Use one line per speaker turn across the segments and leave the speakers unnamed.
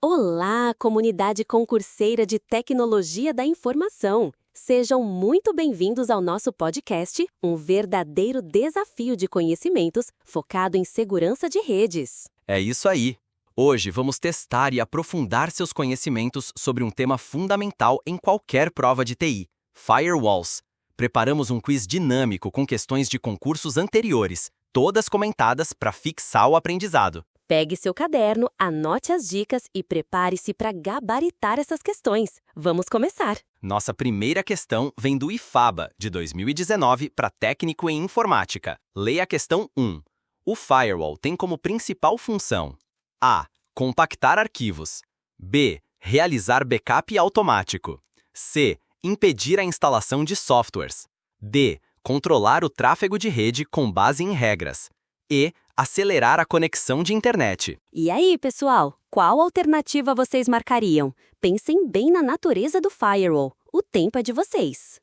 Olá, comunidade concurseira de tecnologia da informação! Sejam muito bem-vindos ao nosso podcast, um verdadeiro desafio de conhecimentos focado em segurança de redes.
É isso aí! Hoje vamos testar e aprofundar seus conhecimentos sobre um tema fundamental em qualquer prova de TI: firewalls. Preparamos um quiz dinâmico com questões de concursos anteriores, todas comentadas para fixar o aprendizado.
Pegue seu caderno, anote as dicas e prepare-se para gabaritar essas questões. Vamos começar!
Nossa primeira questão vem do IFABA, de 2019, para técnico em informática. Leia a questão 1. O firewall tem como principal função: A. Compactar arquivos. B. Realizar backup automático. C. Impedir a instalação de softwares. D. Controlar o tráfego de rede com base em regras. E. Acelerar a conexão de internet.
E aí, pessoal? Qual alternativa vocês marcariam? Pensem bem na natureza do firewall. O tempo é de vocês.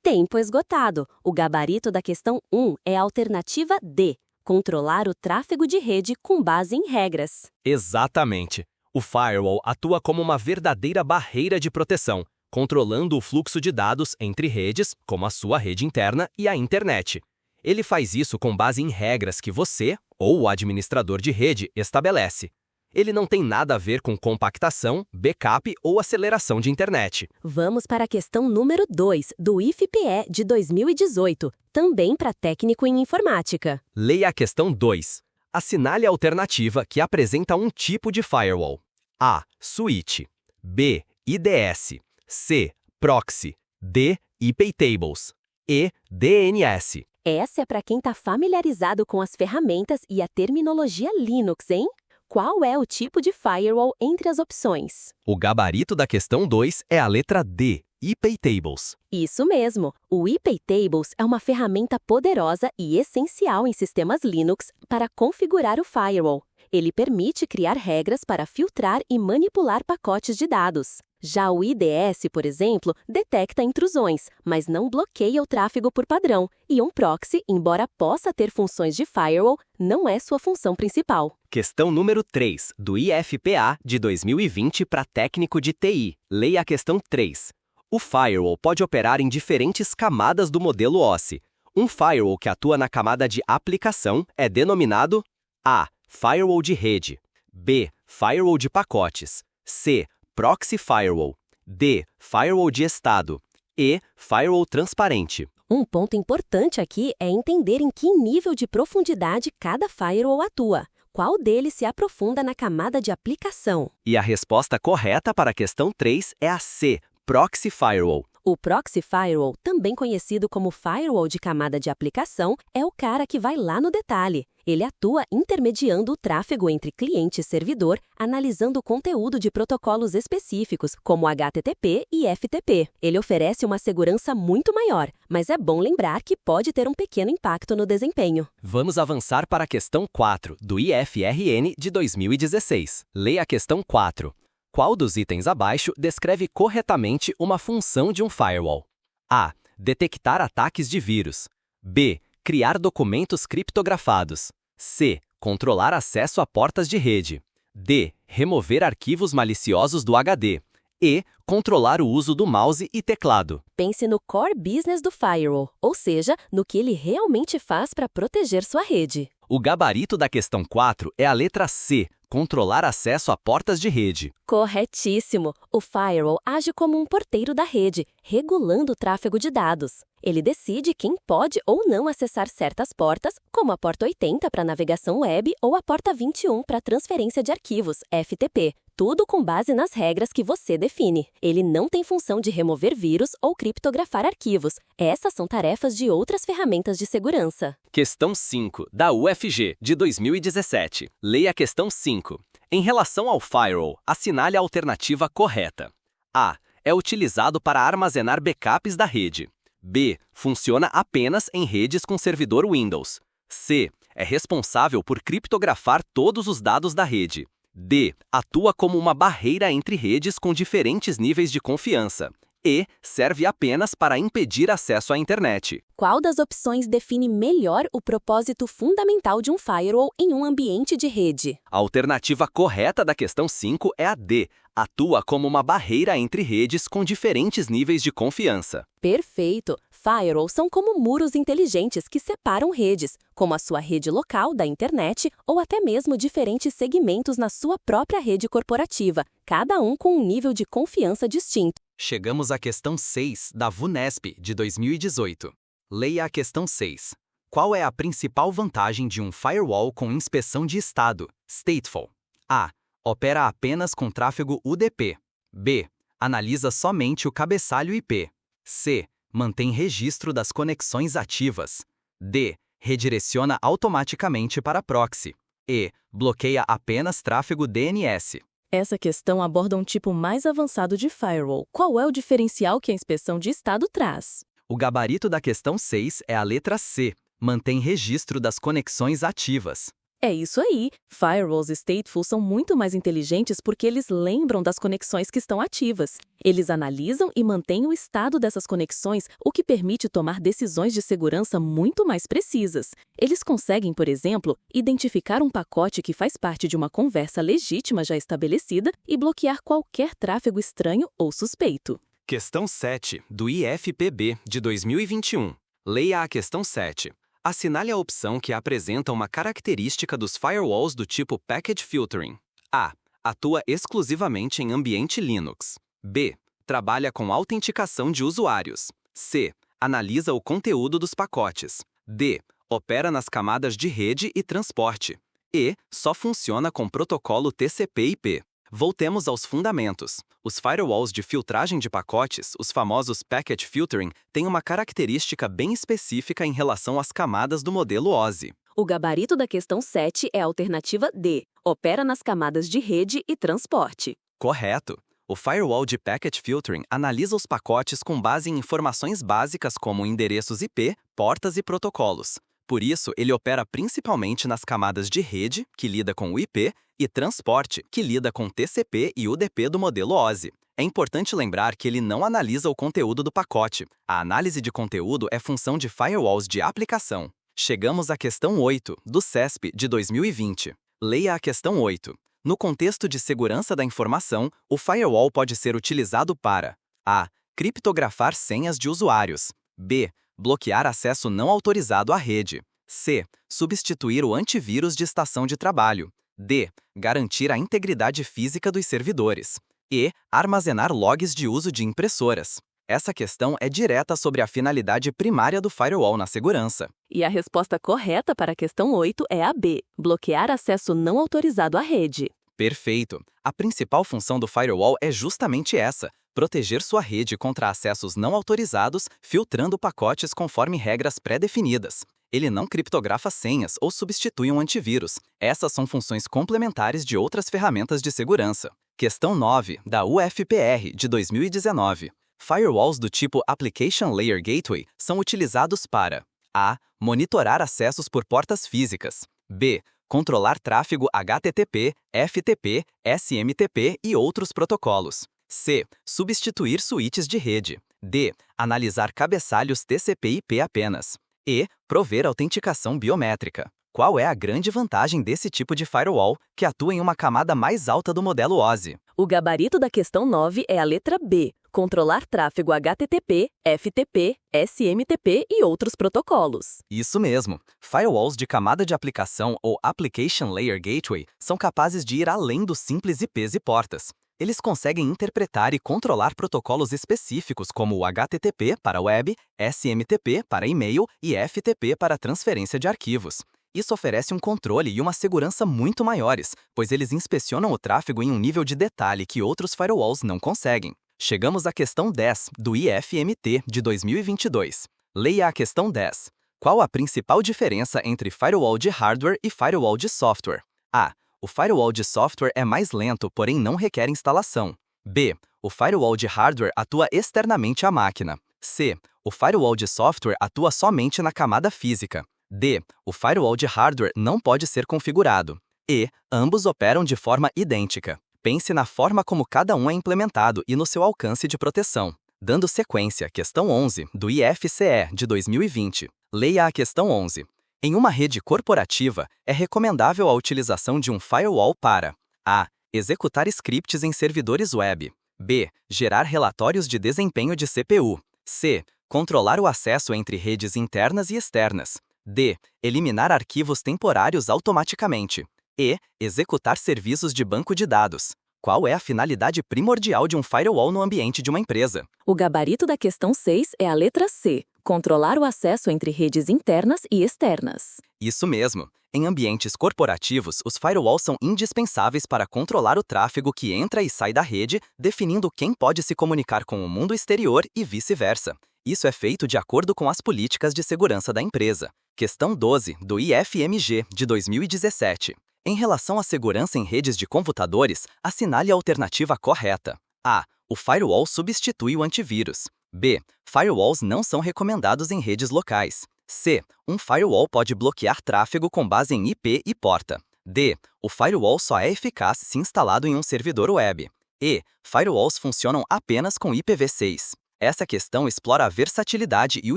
Tempo esgotado. O gabarito da questão 1 é a alternativa D. Controlar o tráfego de rede com base em regras.
Exatamente! O firewall atua como uma verdadeira barreira de proteção, controlando o fluxo de dados entre redes, como a sua rede interna e a internet. Ele faz isso com base em regras que você, ou o administrador de rede, estabelece. Ele não tem nada a ver com compactação, backup ou aceleração de internet.
Vamos para a questão número 2, do IFPE de 2018, também para técnico em informática.
Leia a questão 2. Assinale a alternativa que apresenta um tipo de firewall. A. Switch. B. IDS. C. Proxy. D. IP Tables. E. DNS.
Essa é para quem está familiarizado com as ferramentas e a terminologia Linux, hein? Qual é o tipo de firewall entre as opções?
O gabarito da questão 2 é a letra D. IP Tables.
Isso mesmo! O IP Tables é uma ferramenta poderosa e essencial em sistemas Linux para configurar o firewall. Ele permite criar regras para filtrar e manipular pacotes de dados. Já o IDS, por exemplo, detecta intrusões, mas não bloqueia o tráfego por padrão. E um proxy, embora possa ter funções de firewall, não é sua função principal.
Questão número 3, do IFPA de 2020 para técnico de TI. Leia a questão 3. O firewall pode operar em diferentes camadas do modelo OSI. Um firewall que atua na camada de aplicação é denominado A. Firewall de rede. B. Firewall de pacotes. C. Proxy Firewall. D. Firewall de estado. E. Firewall transparente.
Um ponto importante aqui é entender em que nível de profundidade cada firewall atua. Qual deles se aprofunda na camada de aplicação?
E a resposta correta para a questão 3 é a C. Proxy Firewall.
O Proxy Firewall, também conhecido como Firewall de camada de aplicação, é o cara que vai lá no detalhe. Ele atua intermediando o tráfego entre cliente e servidor, analisando o conteúdo de protocolos específicos, como HTTP e FTP. Ele oferece uma segurança muito maior, mas é bom lembrar que pode ter um pequeno impacto no desempenho.
Vamos avançar para a questão 4, do IFRN de 2016. Leia a questão 4. Qual dos itens abaixo descreve corretamente uma função de um firewall? A. Detectar ataques de vírus. B. Criar documentos criptografados. C. Controlar acesso a portas de rede. D. Remover arquivos maliciosos do HD. E. Controlar o uso do mouse e teclado.
Pense no core business do firewall, ou seja, no que ele realmente faz para proteger sua rede.
O gabarito da questão 4 é a letra C. Controlar acesso a portas de rede.
Corretíssimo! O firewall age como um porteiro da rede, regulando o tráfego de dados. Ele decide quem pode ou não acessar certas portas, como a porta 80 para navegação web ou a porta 21 para transferência de arquivos, FTP. Tudo com base nas regras que você define. Ele não tem função de remover vírus ou criptografar arquivos. Essas são tarefas de outras ferramentas de segurança.
Questão 5, da UFG, de 2017. Leia a questão 5. Em relação ao firewall, assinale a alternativa correta. A. É utilizado para armazenar backups da rede. B. Funciona apenas em redes com servidor Windows. C. É responsável por criptografar todos os dados da rede. D. Atua como uma barreira entre redes com diferentes níveis de confiança. E. Serve apenas para impedir acesso à internet.
Qual das opções define melhor o propósito fundamental de um firewall em um ambiente de rede?
A alternativa correta da questão 5 é a D. Atua como uma barreira entre redes com diferentes níveis de confiança.
Perfeito! Firewalls são como muros inteligentes que separam redes, como a sua rede local da internet ou até mesmo diferentes segmentos na sua própria rede corporativa, cada um com um nível de confiança distinto.
Chegamos à questão 6 da VUNESP de 2018. Leia a questão 6. Qual é a principal vantagem de um firewall com inspeção de estado, stateful? A. Opera apenas com tráfego UDP. B. Analisa somente o cabeçalho IP. C. Mantém registro das conexões ativas. D. Redireciona automaticamente para proxy. E. Bloqueia apenas tráfego DNS.
Essa questão aborda um tipo mais avançado de firewall. Qual é o diferencial que a inspeção de estado traz?
O gabarito da questão 6 é a letra C. Mantém registro das conexões ativas.
É isso aí! Firewalls stateful são muito mais inteligentes porque eles lembram das conexões que estão ativas. Eles analisam e mantêm o estado dessas conexões, o que permite tomar decisões de segurança muito mais precisas. Eles conseguem, por exemplo, identificar um pacote que faz parte de uma conversa legítima já estabelecida e bloquear qualquer tráfego estranho ou suspeito.
Questão 7, do IFPB de 2021. Leia a questão 7. Assinale a opção que apresenta uma característica dos firewalls do tipo Packet Filtering. A. Atua exclusivamente em ambiente Linux. B. Trabalha com autenticação de usuários. C. Analisa o conteúdo dos pacotes. D. Opera nas camadas de rede e transporte. E. Só funciona com protocolo TCP/IP. Voltemos aos fundamentos. Os firewalls de filtragem de pacotes, os famosos Packet Filtering, têm uma característica bem específica em relação às camadas do modelo OSI.
O gabarito da questão 7 é a alternativa D. Opera nas camadas de rede e transporte.
Correto! O firewall de Packet Filtering analisa os pacotes com base em informações básicas como endereços IP, portas e protocolos. Por isso, ele opera principalmente nas camadas de rede, que lida com o IP, e transporte, que lida com TCP e UDP do modelo OSI. É importante lembrar que ele não analisa o conteúdo do pacote. A análise de conteúdo é função de firewalls de aplicação. Chegamos à questão 8, do CESP de 2020. Leia a questão 8. No contexto de segurança da informação, o firewall pode ser utilizado para A. Criptografar senhas de usuários. B. Bloquear acesso não autorizado à rede. C. Substituir o antivírus de estação de trabalho. D. Garantir a integridade física dos servidores. E. Armazenar logs de uso de impressoras. Essa questão é direta sobre a finalidade primária do firewall na segurança.
E a resposta correta para a questão 8 é a B. Bloquear acesso não autorizado à rede.
Perfeito! A principal função do firewall é justamente essa: proteger sua rede contra acessos não autorizados, filtrando pacotes conforme regras pré-definidas. Ele não criptografa senhas ou substitui um antivírus. Essas são funções complementares de outras ferramentas de segurança. Questão 9, da UFPR, de 2019. Firewalls do tipo Application Layer Gateway são utilizados para A. Monitorar acessos por portas físicas. B. Controlar tráfego HTTP, FTP, SMTP e outros protocolos. C. Substituir switches de rede. D. Analisar cabeçalhos TCP/IP apenas. E. Prover autenticação biométrica. Qual é a grande vantagem desse tipo de firewall, que atua em uma camada mais alta do modelo OSI?
O gabarito da questão 9 é a letra B. Controlar tráfego HTTP, FTP, SMTP e outros protocolos.
Isso mesmo. Firewalls de camada de aplicação ou Application Layer Gateway são capazes de ir além dos simples IPs e portas. Eles conseguem interpretar e controlar protocolos específicos como o HTTP para web, SMTP para e-mail e FTP para transferência de arquivos. Isso oferece um controle e uma segurança muito maiores, pois eles inspecionam o tráfego em um nível de detalhe que outros firewalls não conseguem. Chegamos à questão 10, do IFMT, de 2022. Leia a questão 10. Qual a principal diferença entre firewall de hardware e firewall de software? A. O firewall de software é mais lento, porém não requer instalação. B. O firewall de hardware atua externamente à máquina. C. O firewall de software atua somente na camada física. D. O firewall de hardware não pode ser configurado. E. Ambos operam de forma idêntica. Pense na forma como cada um é implementado e no seu alcance de proteção. Dando sequência à questão 11 do IFCE de 2020, leia a questão 11. Em uma rede corporativa, é recomendável a utilização de um firewall para a. Executar scripts em servidores web. B. Gerar relatórios de desempenho de CPU. C. Controlar o acesso entre redes internas e externas. D. Eliminar arquivos temporários automaticamente. E. Executar serviços de banco de dados. Qual é a finalidade primordial de um firewall no ambiente de uma empresa?
O gabarito da questão 6 é a letra C. Controlar o acesso entre redes internas e externas.
Isso mesmo. Em ambientes corporativos, os firewalls são indispensáveis para controlar o tráfego que entra e sai da rede, definindo quem pode se comunicar com o mundo exterior e vice-versa. Isso é feito de acordo com as políticas de segurança da empresa. Questão 12, do IFMG, de 2017. Em relação à segurança em redes de computadores, assinale a alternativa correta. A. O firewall substitui o antivírus. B. Firewalls não são recomendados em redes locais. C. Um firewall pode bloquear tráfego com base em IP e porta. D. O firewall só é eficaz se instalado em um servidor web. E. Firewalls funcionam apenas com IPv6. Essa questão explora a versatilidade e o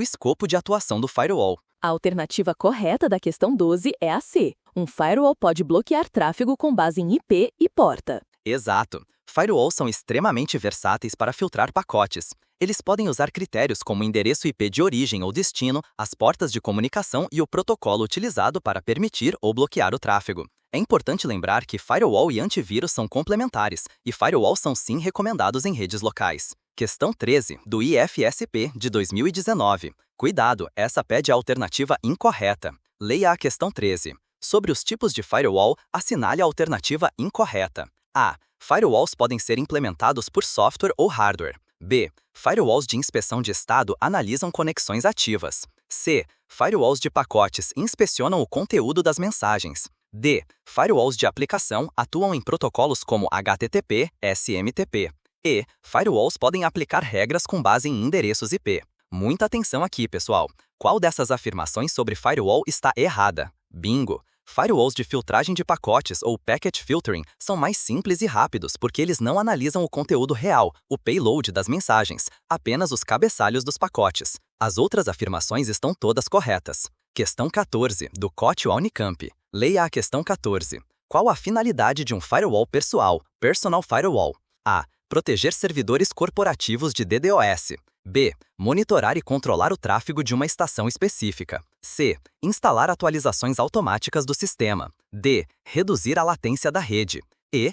escopo de atuação do firewall.
A alternativa correta da questão 12 é a C. Um firewall pode bloquear tráfego com base em IP e porta.
Exato. Firewalls são extremamente versáteis para filtrar pacotes. Eles podem usar critérios como endereço IP de origem ou destino, as portas de comunicação e o protocolo utilizado para permitir ou bloquear o tráfego. É importante lembrar que firewall e antivírus são complementares, e firewalls são sim recomendados em redes locais. Questão 13, do IFSP, de 2019. Cuidado, essa pede a alternativa incorreta. Leia a questão 13. Sobre os tipos de firewall, assinale a alternativa incorreta. A. Firewalls podem ser implementados por software ou hardware. B. Firewalls de inspeção de estado analisam conexões ativas. C. Firewalls de pacotes inspecionam o conteúdo das mensagens. D. Firewalls de aplicação atuam em protocolos como HTTP, SMTP. E. Firewalls podem aplicar regras com base em endereços IP. Muita atenção aqui, pessoal. Qual dessas afirmações sobre firewall está errada? Bingo! Firewalls de filtragem de pacotes ou packet filtering são mais simples e rápidos porque eles não analisam o conteúdo real, o payload das mensagens, apenas os cabeçalhos dos pacotes. As outras afirmações estão todas corretas. Questão 14, do COT Unicamp. Leia a questão 14. Qual a finalidade de um firewall pessoal, Personal Firewall? A. Proteger servidores corporativos de DDoS. B. Monitorar e controlar o tráfego de uma estação específica. C. Instalar atualizações automáticas do sistema. D. Reduzir a latência da rede. E.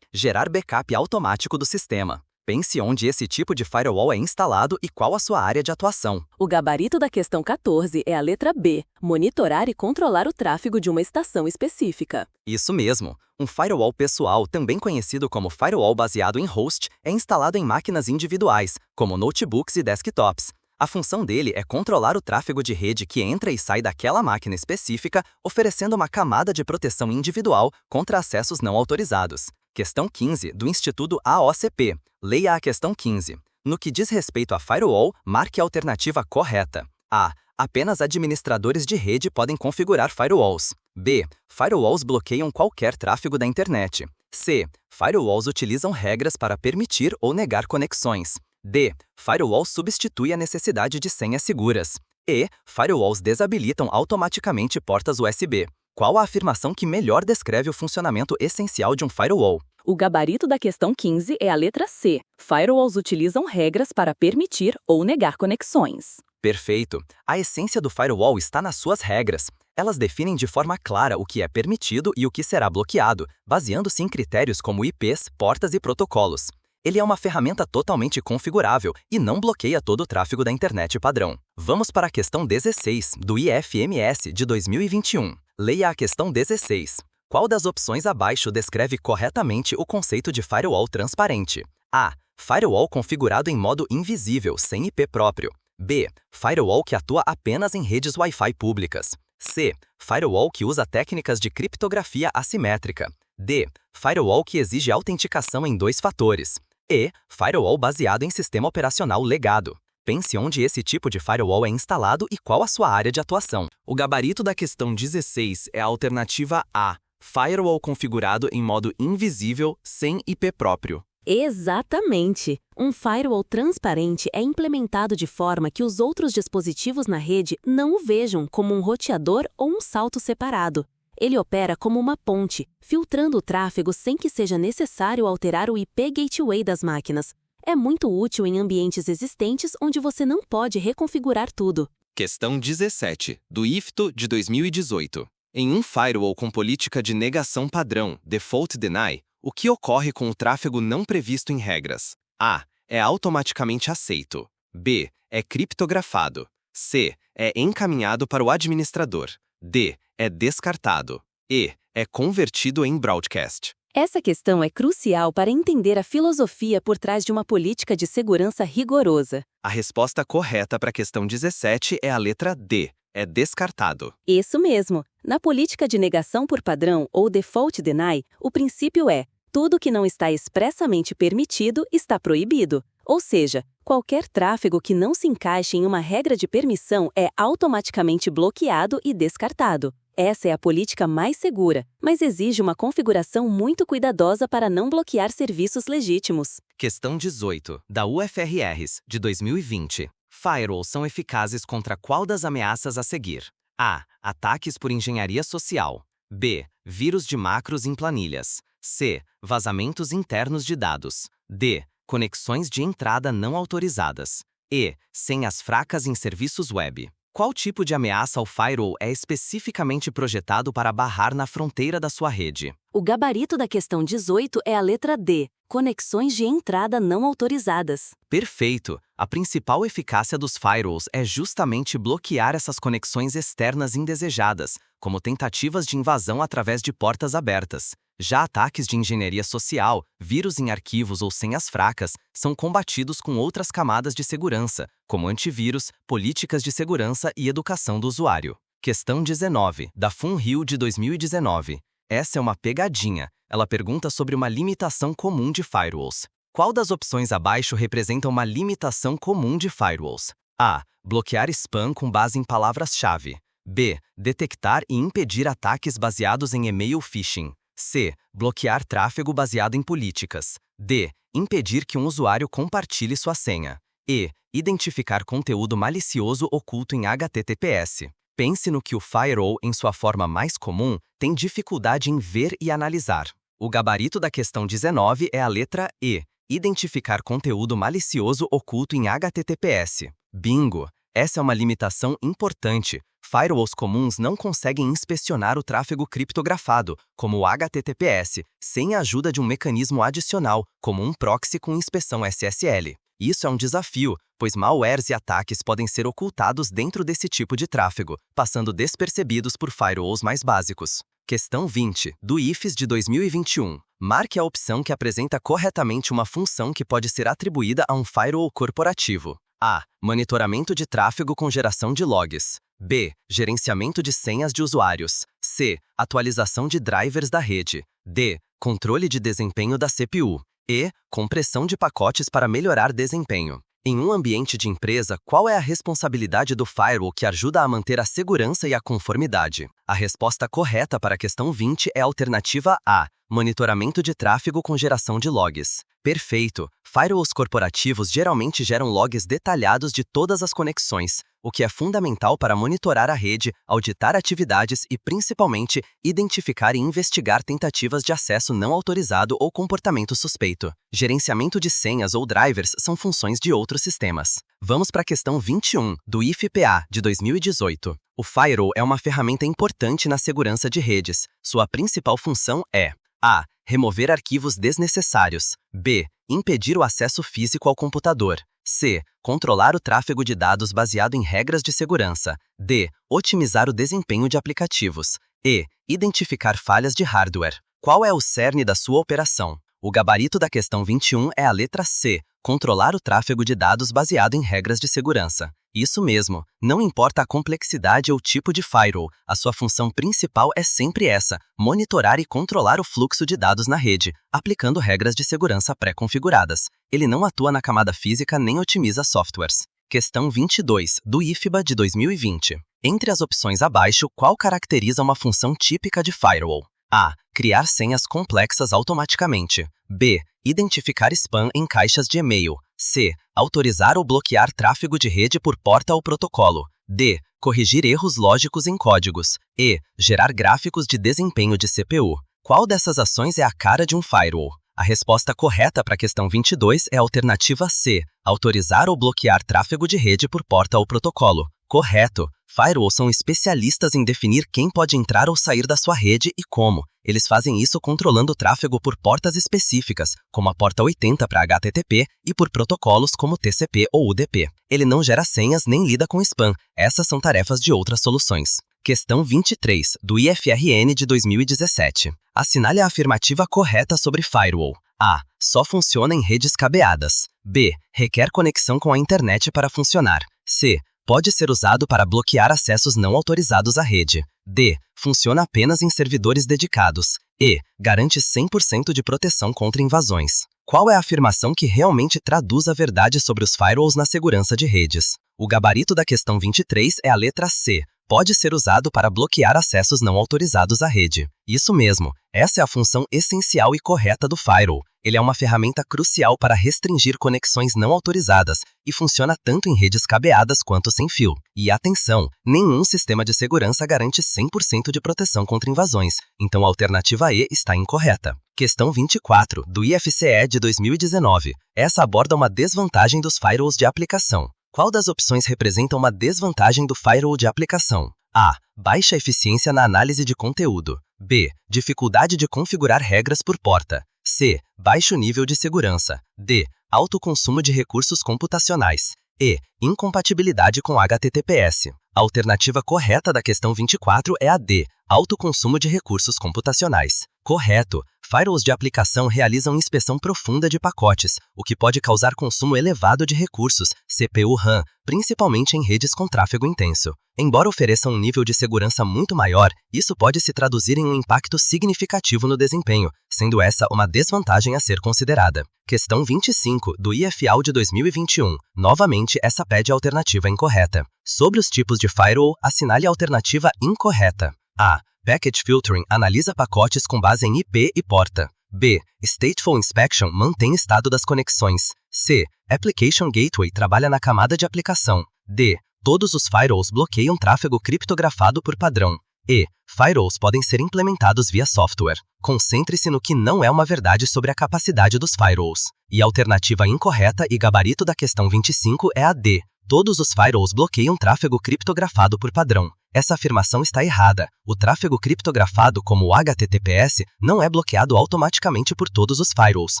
Gerar backup automático do sistema. Pense onde esse tipo de firewall é instalado e qual a sua área de atuação.
O gabarito da questão 14 é a letra B. Monitorar e controlar o tráfego de uma estação específica.
Isso mesmo. Um firewall pessoal, também conhecido como firewall baseado em host, é instalado em máquinas individuais, como notebooks e desktops. A função dele é controlar o tráfego de rede que entra e sai daquela máquina específica, oferecendo uma camada de proteção individual contra acessos não autorizados. Questão 15, do Instituto AOCP. Leia a questão 15. No que diz respeito a firewall, marque a alternativa correta. A. Apenas administradores de rede podem configurar firewalls. B. Firewalls bloqueiam qualquer tráfego da internet. C. Firewalls utilizam regras para permitir ou negar conexões. D. Firewall substitui a necessidade de senhas seguras. E. Firewalls desabilitam automaticamente portas USB. Qual a afirmação que melhor descreve o funcionamento essencial de um firewall?
O gabarito da questão 15 é a letra C. Firewalls utilizam regras para permitir ou negar conexões.
Perfeito. A essência do firewall está nas suas regras. Elas definem de forma clara o que é permitido e o que será bloqueado, baseando-se em critérios como IPs, portas e protocolos. Ele é uma ferramenta totalmente configurável e não bloqueia todo o tráfego da internet padrão. Vamos para a questão 16, do IFMS de 2021. Leia a questão 16. Qual das opções abaixo descreve corretamente o conceito de firewall transparente? A. Firewall configurado em modo invisível, sem IP próprio. B. Firewall que atua apenas em redes Wi-Fi públicas. C. Firewall que usa técnicas de criptografia assimétrica. D. Firewall que exige autenticação em 2 fatores. E. Firewall baseado em sistema operacional legado. Pense onde esse tipo de firewall é instalado e qual a sua área de atuação.
O gabarito da questão 16 é a alternativa A. Firewall configurado em modo invisível, sem IP próprio.
Exatamente! Um firewall transparente é implementado de forma que os outros dispositivos na rede não o vejam como um roteador ou um salto separado. Ele opera como uma ponte, filtrando o tráfego sem que seja necessário alterar o IP Gateway das máquinas. É muito útil em ambientes existentes onde você não pode reconfigurar tudo.
Questão 17, do IFTO de 2018. Em um firewall com política de negação padrão, Default Deny, o que ocorre com o tráfego não previsto em regras? A. É automaticamente aceito. B. É criptografado. C. É encaminhado para o administrador. D. É descartado. E. É convertido em broadcast.
Essa questão é crucial para entender a filosofia por trás de uma política de segurança rigorosa.
A resposta correta para a questão 17 é a letra D. É descartado.
Isso mesmo. Na política de negação por padrão, ou Default Deny, o princípio é: tudo que não está expressamente permitido está proibido. Ou seja, qualquer tráfego que não se encaixe em uma regra de permissão é automaticamente bloqueado e descartado. Essa é a política mais segura, mas exige uma configuração muito cuidadosa para não bloquear serviços legítimos.
Questão 18, da UFRRS, de 2020. Firewalls são eficazes contra qual das ameaças a seguir? A. Ataques por engenharia social. B. Vírus de macros em planilhas. C. Vazamentos internos de dados. D. Conexões de entrada não autorizadas. E. Senhas fracas em serviços web. Qual tipo de ameaça ao firewall é especificamente projetado para barrar na fronteira da sua rede?
O gabarito da questão 18 é a letra D, conexões de entrada não autorizadas.
Perfeito! A principal eficácia dos firewalls é justamente bloquear essas conexões externas indesejadas, como tentativas de invasão através de portas abertas. Já ataques de engenharia social, vírus em arquivos ou senhas fracas, são combatidos com outras camadas de segurança, como antivírus, políticas de segurança e educação do usuário. Questão 19, da FunRio de 2019. Essa é uma pegadinha. Ela pergunta sobre uma limitação comum de firewalls. Qual das opções abaixo representa uma limitação comum de firewalls? A. Bloquear spam com base em palavras-chave. B. Detectar e impedir ataques baseados em e-mail phishing. C. Bloquear tráfego baseado em políticas. D. Impedir que um usuário compartilhe sua senha. E. Identificar conteúdo malicioso oculto em HTTPS. Pense no que o firewall, em sua forma mais comum, tem dificuldade em ver e analisar. O gabarito da questão 19 é a letra E. Identificar conteúdo malicioso oculto em HTTPS. Bingo! Essa é uma limitação importante. Firewalls comuns não conseguem inspecionar o tráfego criptografado, como o HTTPS, sem a ajuda de um mecanismo adicional, como um proxy com inspeção SSL. Isso é um desafio, pois malwares e ataques podem ser ocultados dentro desse tipo de tráfego, passando despercebidos por firewalls mais básicos. Questão 20, do IFES de 2021. Marque a opção que apresenta corretamente uma função que pode ser atribuída a um firewall corporativo. A. Monitoramento de tráfego com geração de logs. B. Gerenciamento de senhas de usuários. C. Atualização de drivers da rede. D. Controle de desempenho da CPU. E. Compressão de pacotes para melhorar desempenho. Em um ambiente de empresa, qual é a responsabilidade do firewall que ajuda a manter a segurança e a conformidade? A resposta correta para a questão 20 é a alternativa A. Monitoramento de tráfego com geração de logs. Perfeito! Firewalls corporativos geralmente geram logs detalhados de todas as conexões, o que é fundamental para monitorar a rede, auditar atividades e, principalmente, identificar e investigar tentativas de acesso não autorizado ou comportamento suspeito. Gerenciamento de senhas ou drivers são funções de outros sistemas. Vamos para a questão 21, do IFPA, de 2018. O firewall é uma ferramenta importante na segurança de redes. Sua principal função é: A. Remover arquivos desnecessários. B. Impedir o acesso físico ao computador. C. Controlar o tráfego de dados baseado em regras de segurança. D. Otimizar o desempenho de aplicativos. E. Identificar falhas de hardware. Qual é o cerne da sua operação? O gabarito da questão 21 é a letra C. Controlar o tráfego de dados baseado em regras de segurança. Isso mesmo, não importa a complexidade ou tipo de firewall, a sua função principal é sempre essa: monitorar e controlar o fluxo de dados na rede, aplicando regras de segurança pré-configuradas. Ele não atua na camada física nem otimiza softwares. Questão 22, do IFBA de 2020. Entre as opções abaixo, qual caracteriza uma função típica de firewall? A. Criar senhas complexas automaticamente. B. Identificar spam em caixas de e-mail. C. Autorizar ou bloquear tráfego de rede por porta ou protocolo. D. Corrigir erros lógicos em códigos. E. Gerar gráficos de desempenho de CPU. Qual dessas ações é a cara de um firewall? A resposta correta para a questão 22 é a alternativa C. Autorizar ou bloquear tráfego de rede por porta ou protocolo. Correto. Firewalls são especialistas em definir quem pode entrar ou sair da sua rede e como. Eles fazem isso controlando o tráfego por portas específicas, como a porta 80 para HTTP, e por protocolos como TCP ou UDP. Ele não gera senhas nem lida com spam. Essas são tarefas de outras soluções. Questão 23, do IFRN de 2017. Assinale a afirmativa correta sobre firewall. A. Só funciona em redes cabeadas. B. Requer conexão com a internet para funcionar. C. Pode ser usado para bloquear acessos não autorizados à rede. D. Funciona apenas em servidores dedicados. E. Garante 100% de proteção contra invasões. Qual é a afirmação que realmente traduz a verdade sobre os firewalls na segurança de redes? O gabarito da questão 23 é a letra C. Pode ser usado para bloquear acessos não autorizados à rede. Isso mesmo, essa é a função essencial e correta do firewall. Ele é uma ferramenta crucial para restringir conexões não autorizadas e funciona tanto em redes cabeadas quanto sem fio. E atenção, nenhum sistema de segurança garante 100% de proteção contra invasões, então a alternativa E está incorreta. Questão 24, do IFCE de 2019. Essa aborda uma desvantagem dos firewalls de aplicação. Qual das opções representa uma desvantagem do firewall de aplicação? A. Baixa eficiência na análise de conteúdo. B. Dificuldade de configurar regras por porta. C. Baixo nível de segurança. D. Alto consumo de recursos computacionais. E. Incompatibilidade com HTTPS. A alternativa correta da questão 24 é a D. Alto consumo de recursos computacionais. Correto. Firewalls de aplicação realizam inspeção profunda de pacotes, o que pode causar consumo elevado de recursos, CPU-RAM, principalmente em redes com tráfego intenso. Embora ofereçam um nível de segurança muito maior, isso pode se traduzir em um impacto significativo no desempenho, sendo essa uma desvantagem a ser considerada. Questão 25, do IFAL de 2021. Novamente, essa pede a alternativa incorreta. Sobre os tipos de firewall, assinale a alternativa incorreta. A. Packet Filtering analisa pacotes com base em IP e porta. B. Stateful Inspection mantém estado das conexões. C. Application Gateway trabalha na camada de aplicação. D. Todos os firewalls bloqueiam tráfego criptografado por padrão. E. Firewalls podem ser implementados via software. Concentre-se no que não é uma verdade sobre a capacidade dos firewalls. E a alternativa incorreta e gabarito da questão 25 é a D. Todos os firewalls bloqueiam tráfego criptografado por padrão. Essa afirmação está errada. O tráfego criptografado, como o HTTPS, não é bloqueado automaticamente por todos os firewalls.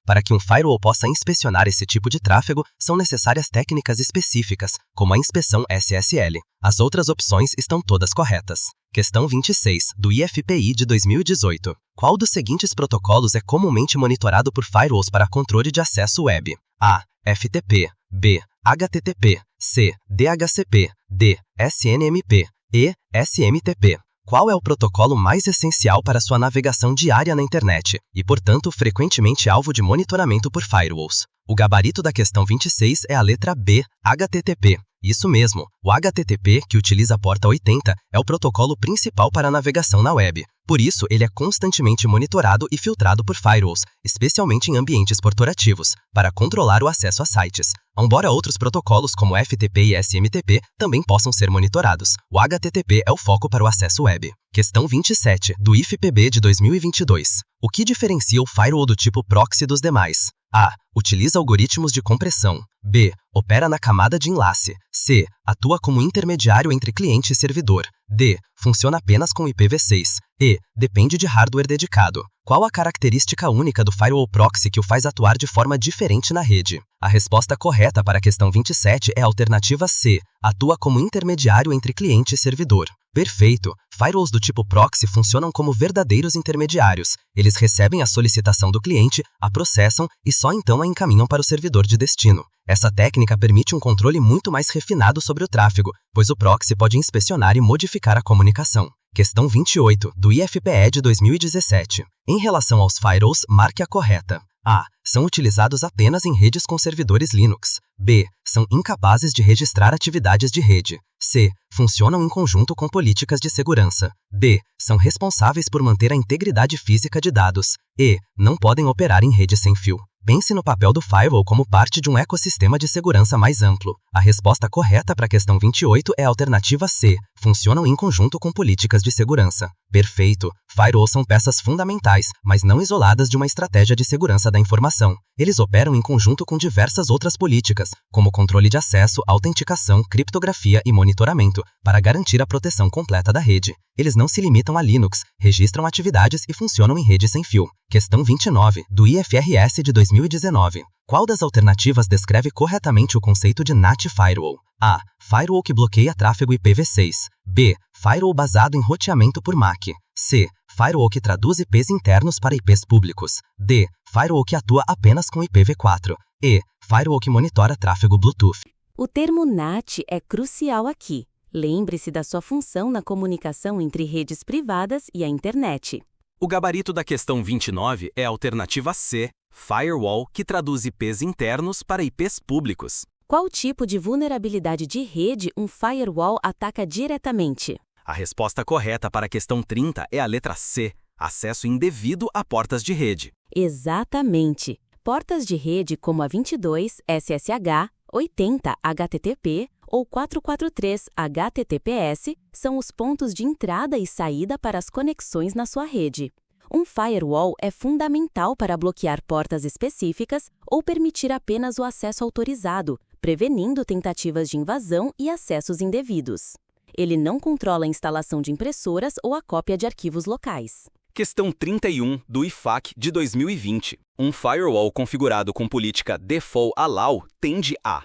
Para que um firewall possa inspecionar esse tipo de tráfego, são necessárias técnicas específicas, como a inspeção SSL. As outras opções estão todas corretas. Questão 26, do IFPI de 2018. Qual dos seguintes protocolos é comumente monitorado por firewalls para controle de acesso web? A. FTP. B. HTTP. C. DHCP. D. SNMP. E. SMTP. Qual é o protocolo mais essencial para sua navegação diária na internet e, portanto, frequentemente alvo de monitoramento por firewalls? O gabarito da questão 26 é a letra B, HTTP. Isso mesmo, o HTTP, que utiliza a porta 80, é o protocolo principal para a navegação na web. Por isso, ele é constantemente monitorado e filtrado por firewalls, especialmente em ambientes corporativos, para controlar o acesso a sites. Embora outros protocolos como FTP e SMTP também possam ser monitorados, o HTTP é o foco para o acesso web. Questão 27, do IFPB de 2022. O que diferencia o firewall do tipo proxy dos demais? A. Utiliza algoritmos de compressão. B. Opera na camada de enlace. C. Atua como intermediário entre cliente e servidor. D. Funciona apenas com IPv6. E. Depende de hardware dedicado. Qual a característica única do firewall proxy que o faz atuar de forma diferente na rede? A resposta correta para a questão 27 é a alternativa C. Atua como intermediário entre cliente e servidor. Perfeito! Firewalls do tipo proxy funcionam como verdadeiros intermediários. Eles recebem a solicitação do cliente, a processam e só então a encaminham para o servidor de destino. Essa técnica permite um controle muito mais refinado sobre o tráfego, pois o proxy pode inspecionar e modificar a comunicação. Questão 28, do IFPE de 2017. Em relação aos firewalls, marque a correta. A. São utilizados apenas em redes com servidores Linux. B. São incapazes de registrar atividades de rede. C. Funcionam em conjunto com políticas de segurança. D. São responsáveis por manter a integridade física de dados. E. Não podem operar em rede sem fio. Pense no papel do firewall como parte de um ecossistema de segurança mais amplo. A resposta correta para a questão 28 é a alternativa C. Funcionam em conjunto com políticas de segurança. Perfeito. Firewalls são peças fundamentais, mas não isoladas de uma estratégia de segurança da informação. Eles operam em conjunto com diversas outras políticas, como controle de acesso, autenticação, criptografia e monitoramento, para garantir a proteção completa da rede. Eles não se limitam a Linux, registram atividades e funcionam em rede sem fio. Questão 29, do IFRS de 2019. Qual das alternativas descreve corretamente o conceito de NAT Firewall? A. Firewall que bloqueia tráfego IPv6. B. Firewall basado em roteamento por MAC. C. Firewall que traduz IPs internos para IPs públicos. D. Firewall que atua apenas com IPv4. E. Firewall que monitora tráfego Bluetooth.
O termo NAT é crucial aqui. Lembre-se da sua função na comunicação entre redes privadas e a internet.
O gabarito da questão 29 é a alternativa C, Firewall, que traduz IPs internos para IPs públicos.
Qual tipo de vulnerabilidade de rede um firewall ataca diretamente?
A resposta correta para a questão 30 é a letra C, acesso indevido a portas de rede.
Exatamente. Portas de rede como a 22 SSH, 80 HTTP ou 443 HTTPS são os pontos de entrada e saída para as conexões na sua rede. Um firewall é fundamental para bloquear portas específicas ou permitir apenas o acesso autorizado, prevenindo tentativas de invasão e acessos indevidos. Ele não controla a instalação de impressoras ou a cópia de arquivos locais.
Questão 31 do IFAQ de 2020. Um firewall configurado com política Default Allow tende a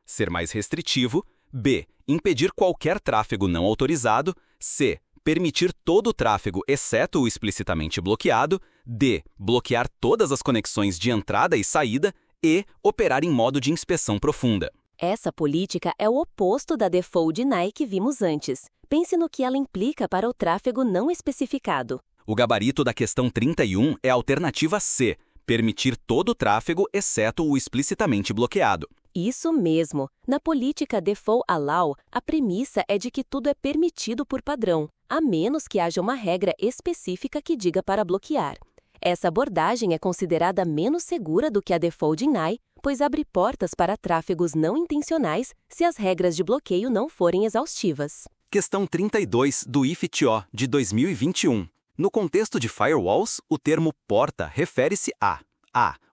ser mais restritivo, B. Impedir qualquer tráfego não autorizado, C. Permitir todo o tráfego exceto o explicitamente bloqueado, D. Bloquear todas as conexões de entrada e saída e operar em modo de inspeção profunda.
Essa política é o oposto da Default Deny que vimos antes. Pense no que ela implica para o tráfego não especificado.
O gabarito da questão 31 é a alternativa C, permitir todo o tráfego exceto o explicitamente bloqueado.
Isso mesmo. Na política Default Allow, a premissa é de que tudo é permitido por padrão, a menos que haja uma regra específica que diga para bloquear. Essa abordagem é considerada menos segura do que a Default Deny, pois abre portas para tráfegos não intencionais se as regras de bloqueio não forem exaustivas.
Questão 32 do IFTO de 2021. No contexto de firewalls, o termo porta refere-se a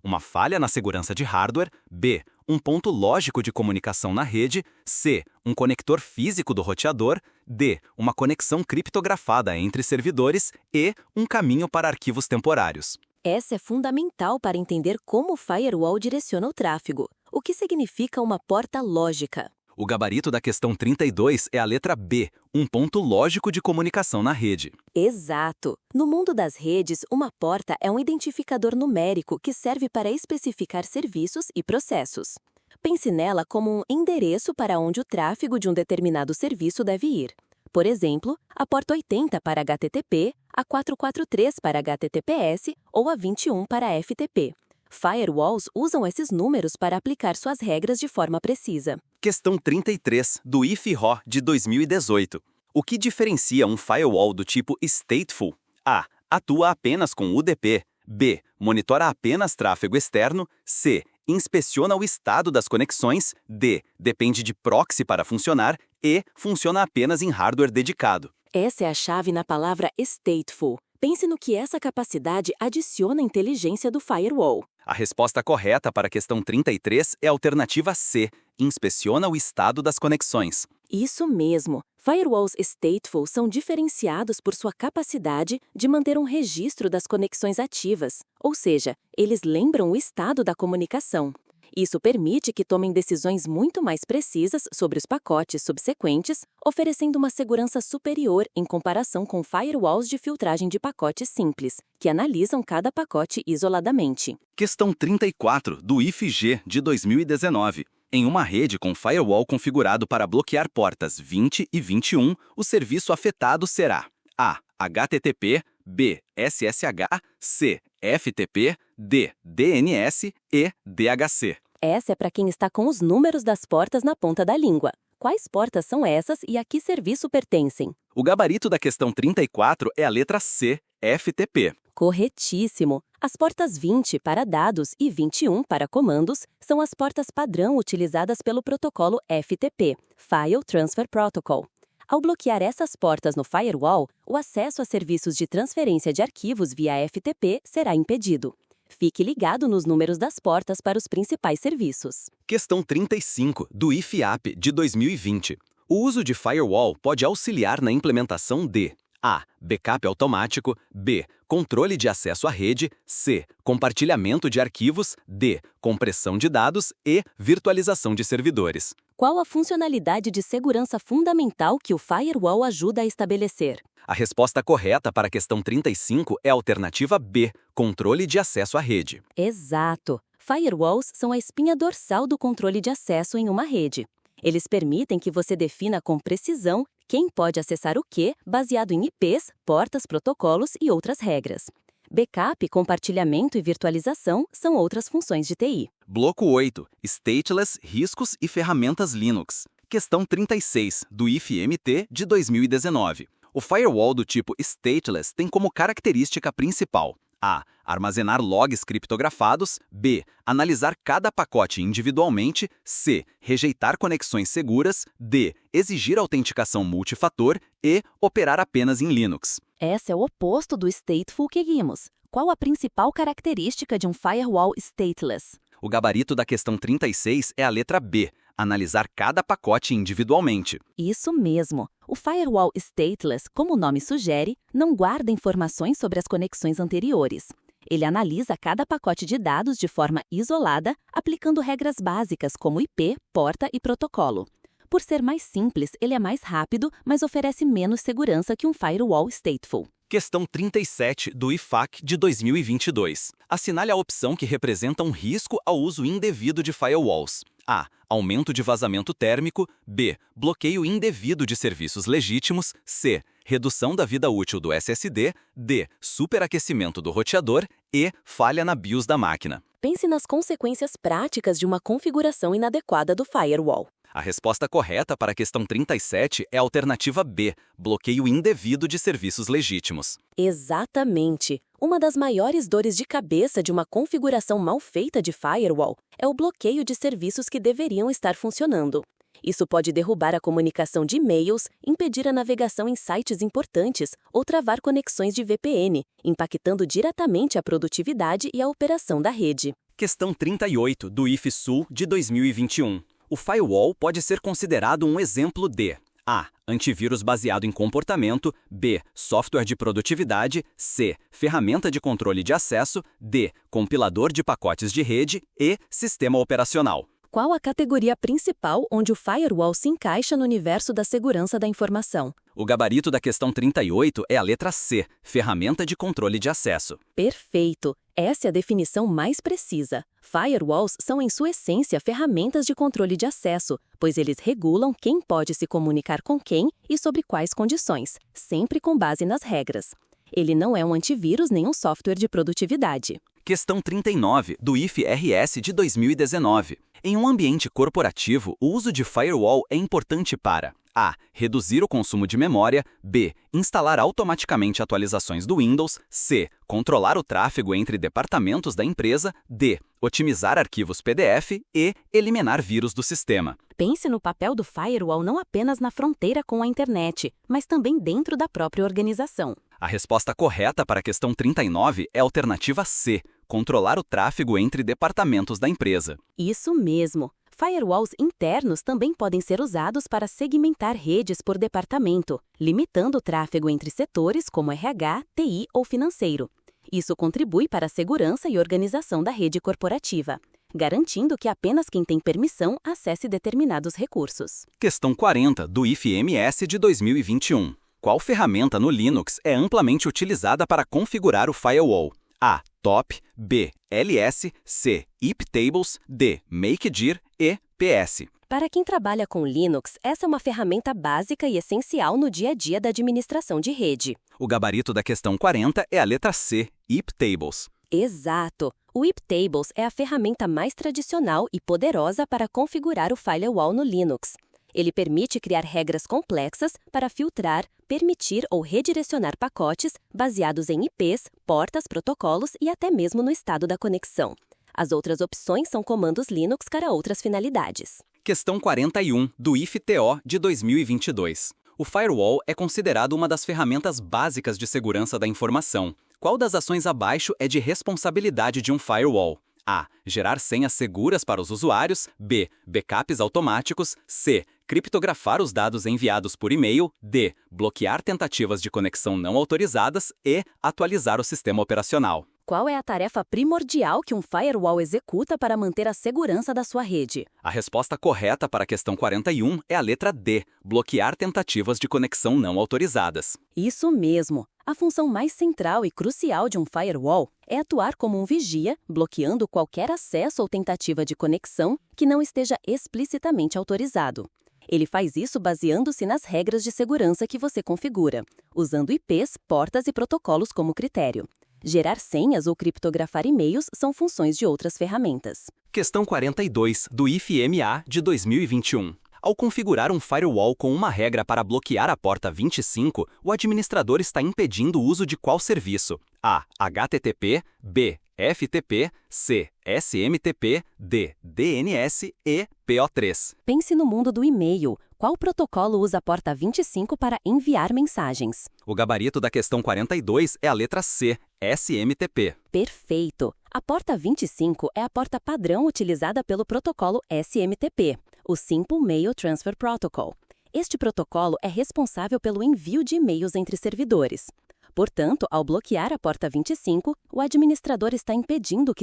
uma falha na segurança de hardware, B. Um ponto lógico de comunicação na rede, C. Um conector físico do roteador, D. Uma conexão criptografada entre servidores e um caminho para arquivos temporários.
Essa é fundamental para entender como o firewall direciona o tráfego, o que significa uma porta lógica.
O gabarito da questão 32 é a letra B, um ponto lógico de comunicação na rede.
Exato! No mundo das redes, uma porta é um identificador numérico que serve para especificar serviços e processos. Pense nela como um endereço para onde o tráfego de um determinado serviço deve ir. Por exemplo, a porta 80 para HTTP, a 443 para HTTPS ou a 21 para FTP. Firewalls usam esses números para aplicar suas regras de forma precisa.
Questão 33, do IFRO de 2018. O que diferencia um firewall do tipo stateful? A. Atua apenas com UDP. B. Monitora apenas tráfego externo. C. Inspeciona o estado das conexões. D. Depende de proxy para funcionar. E. Funciona apenas em hardware dedicado.
Essa é a chave na palavra stateful. Pense no que essa capacidade adiciona à inteligência do firewall.
A resposta correta para a questão 33 é a alternativa C, inspeciona o estado das conexões.
Isso mesmo. Firewalls stateful são diferenciados por sua capacidade de manter um registro das conexões ativas, ou seja, eles lembram o estado da comunicação. Isso permite que tomem decisões muito mais precisas sobre os pacotes subsequentes, oferecendo uma segurança superior em comparação com firewalls de filtragem de pacotes simples, que analisam cada pacote isoladamente.
Questão 34, do IFG de 2019. Em uma rede com firewall configurado para bloquear portas 20 e 21, o serviço afetado será A. HTTP, B. SSH, C. FTP, D. DNS e DHC.
Essa é para quem está com os números das portas na ponta da língua. Quais portas são essas e a que serviço pertencem?
O gabarito da questão 34 é a letra C, FTP.
Corretíssimo! As portas 20 para dados e 21 para comandos são as portas padrão utilizadas pelo protocolo FTP, File Transfer Protocol. Ao bloquear essas portas no firewall, o acesso a serviços de transferência de arquivos via FTP será impedido. Fique ligado nos números das portas para os principais serviços.
Questão 35, do IFAP de 2020. O uso de firewall pode auxiliar na implementação de A. Backup automático. B. Controle de acesso à rede. C. Compartilhamento de arquivos. D. Compressão de dados. E. Virtualização de servidores.
Qual a funcionalidade de segurança fundamental que o firewall ajuda a estabelecer?
A resposta correta para a questão 35 é a alternativa B. Controle de acesso à rede.
Exato! Firewalls são a espinha dorsal do controle de acesso em uma rede. Eles permitem que você defina com precisão quem pode acessar o quê, baseado em IPs, portas, protocolos e outras regras. Backup, compartilhamento e virtualização são outras funções de TI.
Bloco 8. Stateless, riscos e ferramentas Linux. Questão 36, do IFMT de 2019. O firewall do tipo Stateless tem como característica principal A. Armazenar logs criptografados. B. Analisar cada pacote individualmente. C. Rejeitar conexões seguras. D. Exigir autenticação multifator. E. Operar apenas em Linux.
Esse é o oposto do stateful que vimos. Qual a principal característica de um firewall stateless?
O gabarito da questão 36 é a letra B. Analisar cada pacote individualmente.
Isso mesmo. O firewall stateless, como o nome sugere, não guarda informações sobre as conexões anteriores. Ele analisa cada pacote de dados de forma isolada, aplicando regras básicas como IP, porta e protocolo. Por ser mais simples, ele é mais rápido, mas oferece menos segurança que um firewall stateful.
Questão 37, do IFAC de 2022. Assinale a opção que representa um risco ao uso indevido de firewalls. A. Aumento de vazamento térmico. B. Bloqueio indevido de serviços legítimos. C. Redução da vida útil do SSD. D. Superaquecimento do roteador. E. Falha na BIOS da máquina.
Pense nas consequências práticas de uma configuração inadequada do firewall.
A resposta correta para a questão 37 é a alternativa B, bloqueio indevido de serviços legítimos.
Exatamente! Uma das maiores dores de cabeça de uma configuração mal feita de firewall é o bloqueio de serviços que deveriam estar funcionando. Isso pode derrubar a comunicação de e-mails, impedir a navegação em sites importantes ou travar conexões de VPN, impactando diretamente a produtividade e a operação da rede.
Questão 38, do IFSUL de 2021. O firewall pode ser considerado um exemplo de A. Antivírus baseado em comportamento. B. Software de produtividade. C. Ferramenta de controle de acesso. D. Compilador de pacotes de rede. E. Sistema operacional.
Qual a categoria principal onde o firewall se encaixa no universo da segurança da informação?
O gabarito da questão 38 é a letra C, ferramenta de controle de acesso.
Perfeito! Essa é a definição mais precisa. Firewalls são, em sua essência, ferramentas de controle de acesso, pois eles regulam quem pode se comunicar com quem e sobre quais condições, sempre com base nas regras. Ele não é um antivírus nem um software de produtividade.
Questão 39, do IFRS de 2019. Em um ambiente corporativo, o uso de firewall é importante para A. Reduzir o consumo de memória. B. Instalar automaticamente atualizações do Windows. C. Controlar o tráfego entre departamentos da empresa. D. Otimizar arquivos PDF. E. Eliminar vírus do sistema.
Pense no papel do firewall não apenas na fronteira com a internet, mas também dentro da própria organização.
A resposta correta para a questão 39 é a alternativa C. Controlar o tráfego entre departamentos da empresa.
Isso mesmo! Firewalls internos também podem ser usados para segmentar redes por departamento, limitando o tráfego entre setores como RH, TI ou financeiro. Isso contribui para a segurança e organização da rede corporativa, garantindo que apenas quem tem permissão acesse determinados recursos.
Questão 40, do IFMS de 2021. Qual ferramenta no Linux é amplamente utilizada para configurar o firewall? A. Top. B. LS. C. iptables. D. Makedir. E. PS.
Para quem trabalha com Linux, essa é uma ferramenta básica e essencial no dia a dia da administração de rede.
O gabarito da questão 40 é a letra C. iptables.
Exato! O iptables é a ferramenta mais tradicional e poderosa para configurar o firewall no Linux. Ele permite criar regras complexas para filtrar, permitir ou redirecionar pacotes baseados em IPs, portas, protocolos e até mesmo no estado da conexão. As outras opções são comandos Linux para outras finalidades.
Questão 41, do IFTO de 2022. O firewall é considerado uma das ferramentas básicas de segurança da informação. Qual das ações abaixo é de responsabilidade de um firewall? A. Gerar senhas seguras para os usuários. B. Backups automáticos. C. Criptografar os dados enviados por e-mail. D. Bloquear tentativas de conexão não autorizadas. E. Atualizar o sistema operacional.
Qual é a tarefa primordial que um firewall executa para manter a segurança da sua rede?
A resposta correta para a questão 41 é a letra D. Bloquear tentativas de conexão não autorizadas.
Isso mesmo! A função mais central e crucial de um firewall é atuar como um vigia, bloqueando qualquer acesso ou tentativa de conexão que não esteja explicitamente autorizado. Ele faz isso baseando-se nas regras de segurança que você configura, usando IPs, portas e protocolos como critério. Gerar senhas ou criptografar e-mails são funções de outras ferramentas.
Questão 42, do IFMA de 2021. Ao configurar um firewall com uma regra para bloquear a porta 25, o administrador está impedindo o uso de qual serviço? A. HTTP. B. FTP. C. SMTP. D. DNS. E. PO3.
Pense no mundo do e-mail. Qual protocolo usa a porta 25 para enviar mensagens?
O gabarito da questão 42 é a letra C. SMTP.
Perfeito! A porta 25 é a porta padrão utilizada pelo protocolo SMTP, o Simple Mail Transfer Protocol. Este protocolo é responsável pelo envio de e-mails entre servidores. Portanto, ao bloquear a porta 25, o administrador está impedindo que